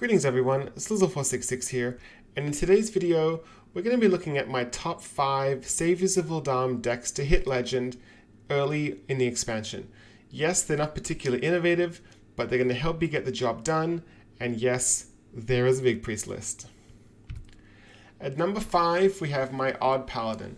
Greetings everyone, slizzle466 here, and in today's video we're going to be looking at my top 5 Saviors of Uldum decks to hit Legend early in the expansion. Yes, they're not particularly innovative, but they're going to help you get the job done, and yes, there is a big priest list. At number 5 we have my Odd Paladin.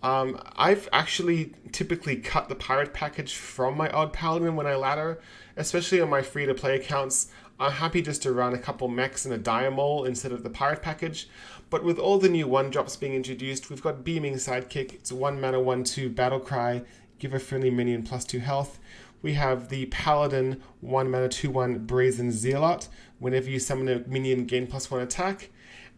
I've actually typically cut the pirate package from my Odd Paladin when I ladder, especially on my free-to-play accounts. I'm happy just to run a couple mechs and a Diamol instead of the pirate package, but with all the new 1-drops being introduced, we've got Beaming Sidekick, it's 1 mana 1/2 Battle Cry, give a friendly minion +2 health. We have the Paladin 1 mana 2/1 Brazen Zealot, whenever you summon a minion gain +1 attack.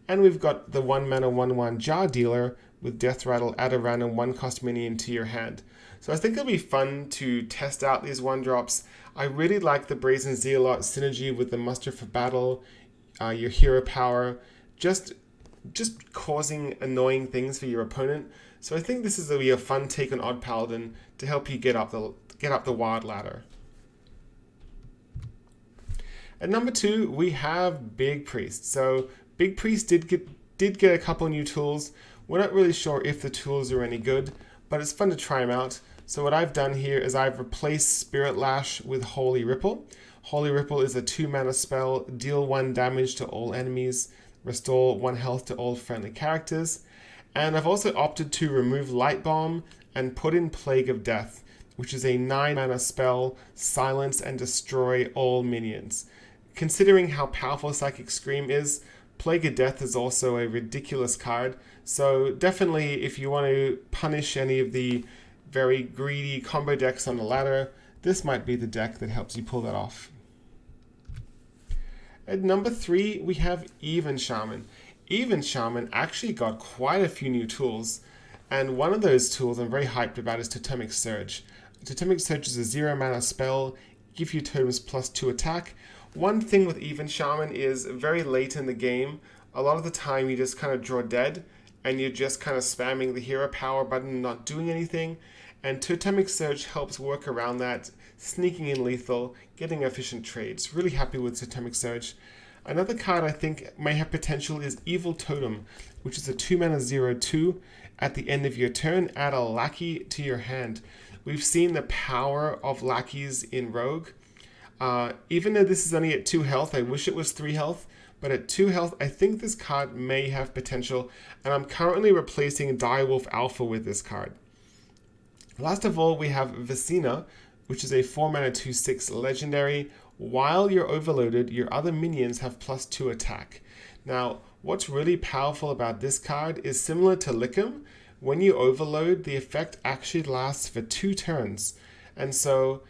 And we've got the 1 mana 1/1 Jar Dealer with Death Rattle, add a random 1-cost minion to your hand. So I think it'll be fun to test out these 1-drops. I really like the Brazen Zealot synergy with the Muster for Battle, your hero power, just causing annoying things for your opponent. So I think this is going to be a fun take on Odd Paladin to help you get up the wild ladder. At number 2, we have Big Priest. So Big Priest did get a couple new tools. We're not really sure if the tools are any good, but it's fun to try them out. So what I've done here is I've replaced Spirit Lash with Holy Ripple. Holy Ripple is a 2 mana spell, deal 1 damage to all enemies, restore 1 health to all friendly characters. And I've also opted to remove Light Bomb and put in Plague of Death, which is a 9 mana spell, silence and destroy all minions. Considering how powerful Psychic Scream is, Plague of Death is also a ridiculous card, so definitely if you want to punish any of the very greedy combo decks on the ladder, this might be the deck that helps you pull that off. At number 3, we have Even Shaman. Even Shaman actually got quite a few new tools, and one of those tools I'm very hyped about is Totemic Surge. Totemic Surge is a 0 mana spell, give you totems +2 attack. One thing with Even Shaman is very late in the game, a lot of the time you just kind of draw dead, and you're just kind of spamming the hero power button and not doing anything. And Totemic Surge helps work around that, sneaking in lethal, getting efficient trades. Really happy with Totemic Surge. Another card I think may have potential is Evil Totem, which is a 2 mana 0/2. At the end of your turn, add a lackey to your hand. We've seen the power of lackeys in Rogue. Even though this is only at 2 health, I wish it was 3 health, but at 2 health, I think this card may have potential, and I'm currently replacing Direwolf Alpha with this card. Last of all, we have Vicina, which is a 4 mana 2/6 legendary. While you're overloaded, your other minions have +2 attack. Now, what's really powerful about this card is similar to Lickum. When you overload, the effect actually lasts for 2 turns. And so,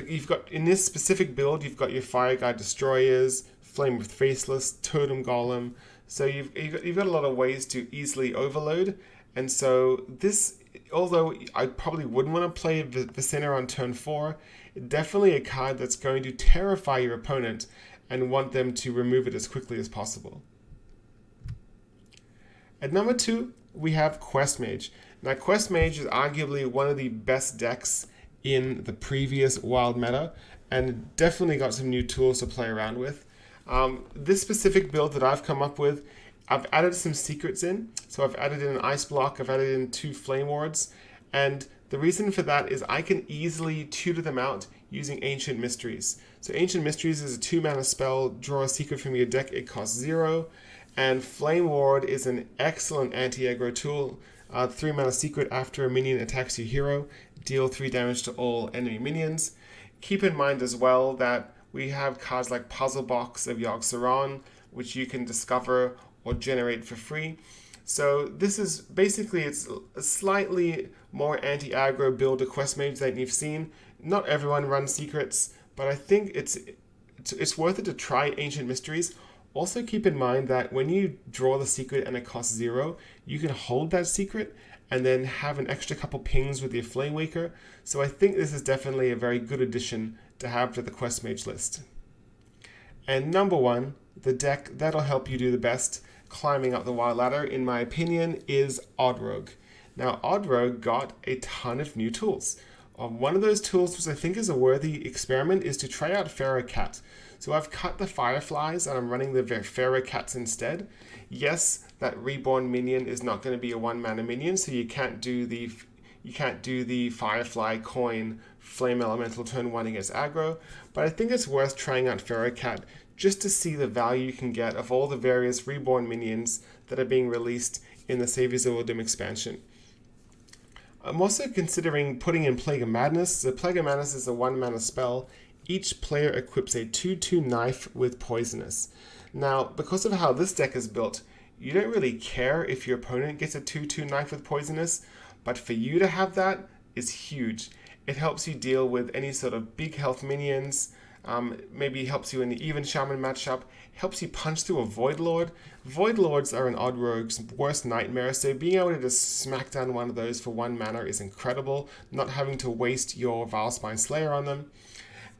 you've got, in this specific build, you've got your Fire Guard Destroyers, Flame with Faceless, Totem Golem. So you've got a lot of ways to easily overload. And so this, although I probably wouldn't want to play Vicina on turn 4, definitely a card that's going to terrify your opponent and want them to remove it as quickly as possible. At number 2, we have Quest Mage. Now Quest Mage is arguably one of the best decks in the previous wild meta, and definitely got some new tools to play around with. This specific build that I've come up with, I've added some secrets in. So I've added in an Ice Block, I've added in 2 Flame Wards, and the reason for that is I can easily tutor them out using Ancient Mysteries. So Ancient Mysteries is a 2 mana spell, draw a secret from your deck, it costs 0, and Flame Ward is an excellent anti-aggro tool. 3 mana secret, after a minion attacks your hero, deal 3 damage to all enemy minions. Keep in mind as well that we have cards like Puzzle Box of Yogg-Saron, which you can discover or generate for free. So this is basically, it's a slightly more anti-aggro build to Quest Mage that you've seen. Not everyone runs secrets, but I think it's worth it to try Ancient Mysteries. Also keep in mind that when you draw the secret and it costs 0, you can hold that secret and then have an extra couple pings with your Flame Waker. So I think this is definitely a very good addition to have to the Quest Mage list. And number 1, the deck that'll help you do the best climbing up the wild ladder, in my opinion, is Odd Rogue. Now, Odd Rogue got a ton of new tools. One of those tools which I think is a worthy experiment is to try out Pharaoh Cat. So I've cut the Fireflies and I'm running the Pharaoh Cats instead. Yes, that Reborn minion is not going to be a 1-mana minion, so you can't do the Firefly coin Flame Elemental turn 1 against aggro, but I think it's worth trying out Pharaoh Cat just to see the value you can get of all the various Reborn minions that are being released in the Saviors of Uldum expansion. I'm also considering putting in Plague of Madness. The Plague of Madness is a 1-mana spell. Each player equips a 2/2 knife with Poisonous. Now, because of how this deck is built, you don't really care if your opponent gets a 2/2 knife with Poisonous, but for you to have that is huge. It helps you deal with any sort of big health minions, maybe helps you in the even Shaman matchup, helps you punch through a Void Lord. Void Lords are an odd rogue's worst nightmare, so being able to just smack down one of those for 1 mana is incredible, not having to waste your Vilespine Slayer on them.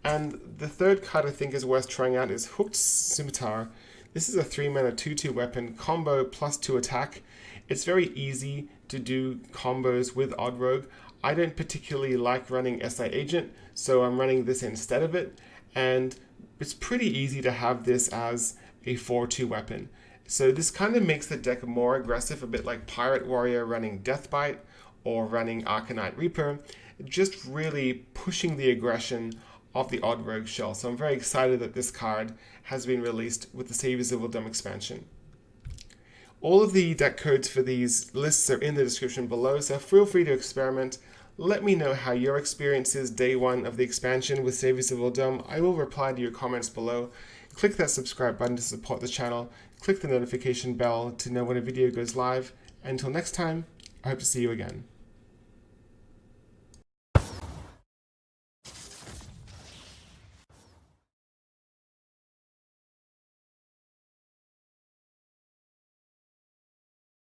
And the third card I think is worth trying out is Hooked Scimitar. This is a 3-mana 2/2 weapon combo plus 2 attack. It's very easy to do combos with Odd Rogue. I don't particularly like running SI Agent, so I'm running this instead of it. And it's pretty easy to have this as a 4/2 weapon. So this kind of makes the deck more aggressive, a bit like Pirate Warrior running Deathbite or running Arcanite Reaper, just really pushing the aggression of the Odd Rogue shell. So I'm very excited that this card has been released with the Saviors of Uldum expansion. All of the deck codes for these lists are in the description below, so feel free to experiment. Let me know how your experience is day 1 of the expansion with Saviors of Uldum. I will reply to your comments below. Click that subscribe button to support the channel. Click the notification bell to know when a video goes live. Until next time, I hope to see you again.